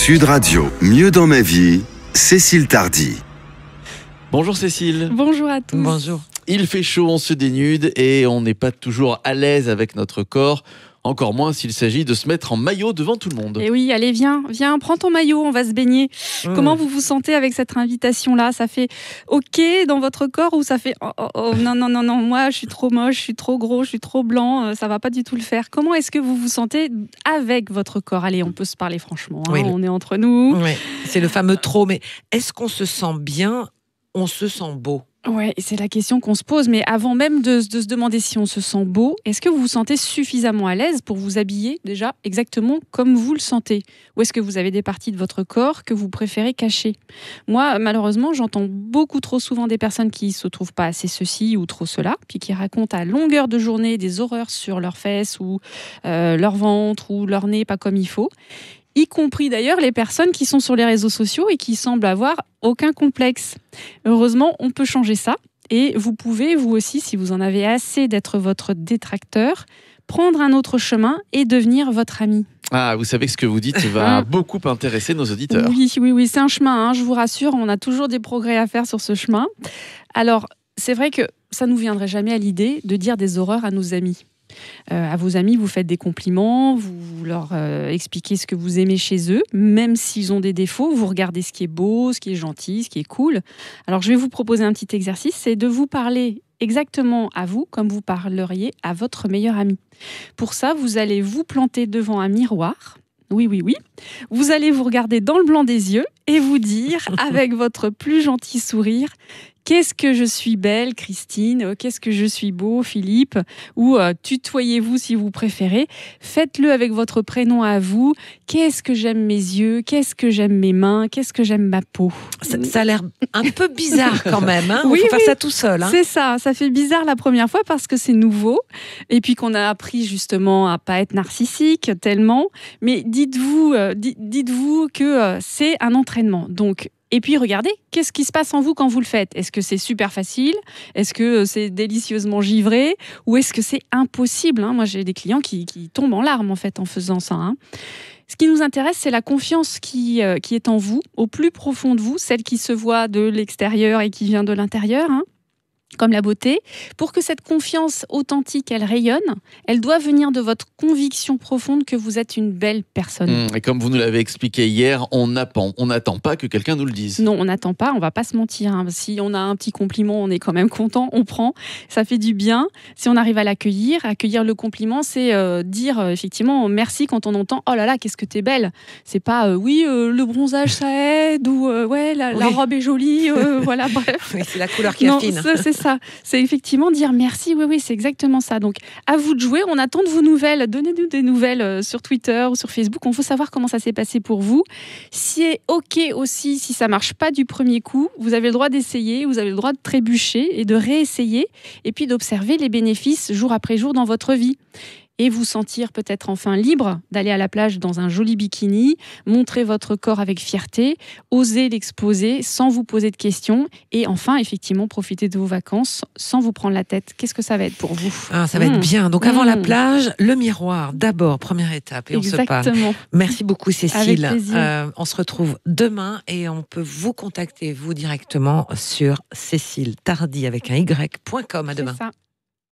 Sud Radio, mieux dans ma vie, Cécile Tardy. Bonjour Cécile. Bonjour à tous. Bonjour. Il fait chaud, on se dénude et on n'est pas toujours à l'aise avec notre corps. Encore moins s'il s'agit de se mettre en maillot devant tout le monde. Et oui, allez, viens, prends ton maillot, on va se baigner. Comment vous vous sentez avec cette invitation-là? Ça fait OK dans votre corps ou ça fait non, moi je suis trop moche, je suis trop gros, je suis trop blanc, ça va pas du tout le faire. Comment est-ce que vous vous sentez avec votre corps? Allez, on peut se parler franchement, hein, Oui, on est entre nous. Oui, c'est le fameux trop. Mais est-ce qu'on se sent bien? On se sent beau? Ouais, c'est la question qu'on se pose. Mais avant même de se demander si on se sent beau, est-ce que vous vous sentez suffisamment à l'aise pour vous habiller déjà exactement comme vous le sentez? Ou est-ce que vous avez des parties de votre corps que vous préférez cacher? Moi, malheureusement, j'entends beaucoup trop souvent des personnes qui ne se trouvent pas assez ceci ou trop cela, puis qui racontent à longueur de journée des horreurs sur leurs fesses ou leur ventre ou leur nez pas comme il faut. Y compris d'ailleurs les personnes qui sont sur les réseaux sociaux et qui semblent avoir aucun complexe. Heureusement, on peut changer ça. Et vous pouvez, vous aussi, si vous en avez assez d'être votre détracteur, prendre un autre chemin et devenir votre ami. Ah, vous savez que ce que vous dites va beaucoup intéresser nos auditeurs. Oui, c'est un chemin, hein, je vous rassure, on a toujours des progrès à faire sur ce chemin. Alors, c'est vrai que ça ne nous viendrait jamais à l'idée de dire des horreurs à nos amis. À vos amis, vous faites des compliments, vous leur expliquez ce que vous aimez chez eux, même s'ils ont des défauts, vous regardez ce qui est beau, ce qui est gentil, ce qui est cool. Alors je vais vous proposer un petit exercice, c'est de vous parler exactement à vous comme vous parleriez à votre meilleur ami. Pour ça, vous allez vous planter devant un miroir. Oui. Vous allez vous regarder dans le blanc des yeux et vous dire, avec votre plus gentil sourire, qu'est-ce que je suis belle, Christine? Qu'est-ce que je suis beau, Philippe? Ou tutoyez-vous si vous préférez. Faites-le avec votre prénom à vous. Qu'est-ce que j'aime mes yeux? Qu'est-ce que j'aime mes mains? Qu'est-ce que j'aime ma peau? Ça a l'air un peu bizarre quand même. Hein, oui, faut faire ça tout seul. Hein. C'est ça. Ça fait bizarre la première fois parce que c'est nouveau. Et puis qu'on a appris justement à pas être narcissique tellement. Mais dites-vous que c'est un entraînement. Donc, et puis regardez, qu'est-ce qui se passe en vous quand vous le faites? Est-ce que c'est super facile? Est-ce que c'est délicieusement givré? Ou est-ce que c'est impossible, hein? Moi, j'ai des clients qui tombent en larmes en fait en faisant ça. Hein. Ce qui nous intéresse, c'est la confiance qui est en vous, au plus profond de vous, celle qui se voit de l'extérieur et qui vient de l'intérieur. Hein. Comme la beauté, pour que cette confiance authentique, elle rayonne, elle doit venir de votre conviction profonde que vous êtes une belle personne. Et comme vous nous l'avez expliqué hier, on n'attend pas que quelqu'un nous le dise. Non, on n'attend pas, on va pas se mentir. Hein. Si on a un petit compliment, on est quand même content, on prend, ça fait du bien. Si on arrive à l'accueillir, accueillir le compliment, c'est dire effectivement merci quand on entend « Oh là là, qu'est-ce que t'es belle !» C'est pas « Oui, le bronzage ça aide » ou « Ouais, la robe est jolie », voilà, bref. Oui, c'est la couleur qui affine. C'est ça. C'est effectivement dire merci, oui, c'est exactement ça. Donc, à vous de jouer, on attend de vos nouvelles. Donnez-nous des nouvelles sur Twitter ou sur Facebook. On veut savoir comment ça s'est passé pour vous. Si c'est OK aussi, si ça marche pas du premier coup, vous avez le droit d'essayer, vous avez le droit de trébucher et de réessayer, et puis d'observer les bénéfices jour après jour dans votre vie. Et vous sentir peut-être enfin libre d'aller à la plage dans un joli bikini, montrer votre corps avec fierté, oser l'exposer sans vous poser de questions et enfin, effectivement, profiter de vos vacances sans vous prendre la tête. Qu'est-ce que ça va être pour vous? Ça va être bien. Donc avant la plage, le miroir, d'abord, première étape et on se parle. Merci beaucoup Cécile. Avec plaisir. On se retrouve demain et on peut vous contacter, vous directement, sur Cécile Tardy avec un y.com. À demain. C'est ça.